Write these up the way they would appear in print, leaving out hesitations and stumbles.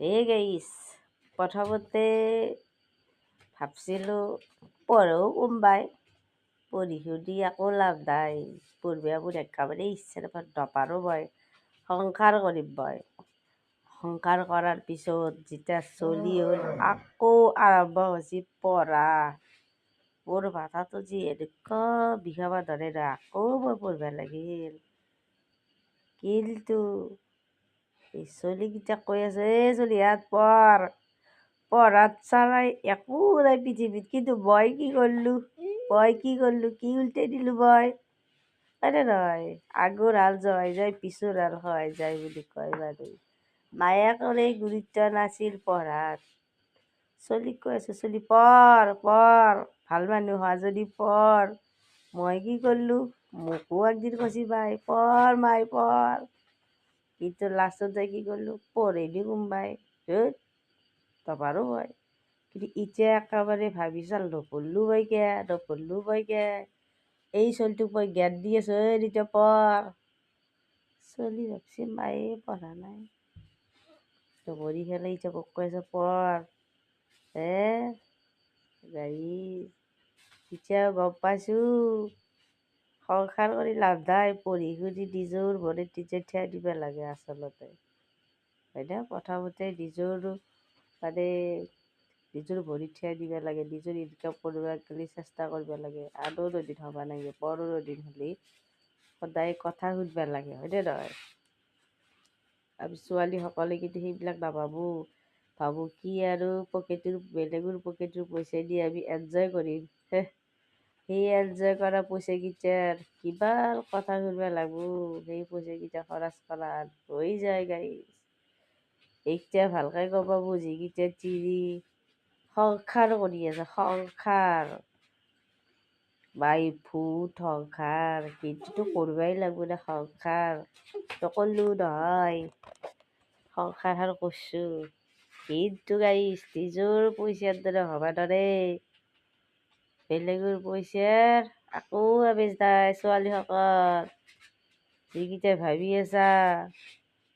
এই গাইছ প্ৰথমতে ভাবছিলোঁ পঢ়ো কোনবাই পঢ়ি শুনি একো লাভ নাই পঢ়িব মোৰ একেবাৰে ইচ্ছা নপাৰো মই সংসাৰ কৰিম মই সংসাৰ কৰাৰ পিছত যেতিয়া চলি হ'ল আকৌ আৰম্ভ হৈছে পঢ়া মোৰ মাথাটো যি এনেকুৱা বিষাব ধৰে না আকৌ মই পঢ়িব লাগিল কিন্তু এই চলিকেইটা কৈ আছে চলিহাত পঢ়াত চালাই একো নাই পৃথিৱীত কিন্তু মই কি কৰিলোঁ কি উল্টাই দিলোঁ মই হয়নে নহয় আগৰ হাল জহাই যায় পিছৰ হাল সহায় যায় বুলি কয় মানুহে মায়েকৰে গুৰুত্ব নাছিল পঢ়াত চলিক কৈ আছোঁ চলি পঢ় ভাল মানুহ হোৱা যদি পঢ় মই কি কৰিলোঁ মোকো একদিন কৈছি মাই পঢ় মাই পঢ় কিন্তু লাষ্টত যাই কি কৰিলোঁ পঢ়িলোঁ কোনবাই নপাৰো মই কিন্তু এতিয়া একেবাৰে ভাবি চাল নপঢ়লোঁ মই কিয় এই চলিটোক মই জ্ঞান দি আছোঁ এতিয়া পঢ় চলি ভাবছি মায়ে পঢ়া নাই নপঢ়ি পেলাই এতিয়া মোক কৈ আছে পঢ় গাড়ী এতিয়া গম পাইছোঁ সংসাৰ কৰি লাভ নাই পঢ়ি শুনি নিজৰ ভৰিত নিজে থিয় দিব লাগে আচলতে হয়নে প্ৰথমতে নিজৰ ভৰিত থিয় দিব লাগে নিজৰ ইনকাম কৰিব গ'লে চেষ্টা কৰিব লাগে আনৰ অধীন হ'ব নালাগে পৰৰ অধীন হ'লে সদায় কথা শুনিব লাগে হয়নে নহয় আমি ছোৱালীসকলে কিন্তু সেইবিলাক ভাবোঁ কি আৰু বেলেগৰ পকেটৰ পইচা দি আমি এনজয় কৰিম সেই এনজয় কৰা পইচাকেইটাৰ কিমান কথা শুনিব লাগিব সেই পইচাকেইটা খৰচ কৰাত হৈ যায় গাইছ এতিয়া ভালকৈ ক'ব যিকেইটা তিৰি সংসাৰ কৰি আছে সংসাৰ সংসাৰ কিন্তু কৰিবই লাগিব না সংসাৰ নকৰিলেও নহয় সংসাৰ কৰিছোঁ কিন্তু গাইছ নিজৰ পইচাৰ দ্বাৰা হ'ব নোৱাৰে বেলেগৰ পইচাৰ একো আমেজ নাই ছোৱালীসকল যিকেইটা ভাবি আছা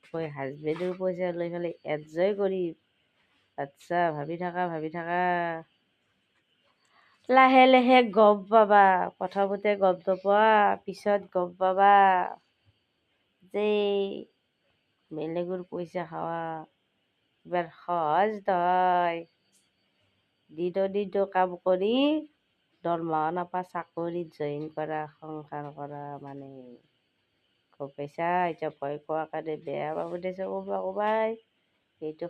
মই হাজবেণ্ডৰ পইচা লৈ পেলাই এনজয় কৰিম আচ্ছা ভাবি থাকা লাহে লাহে গম পাবা প্ৰথমতে গম নোপোৱা পিছত গম পাবা যে বেলেগৰ পইচা খাৱা ইমান সহজ নহয় দিনটো কাম কৰি দৰমহা নাপা চাকৰিত জইন কৰা সংসাৰ কৰা মানে গম পাইছা এতিয়া ভয় খোৱাৰ কাৰণে বেয়া পাব দেছে ক'বাই সেইটো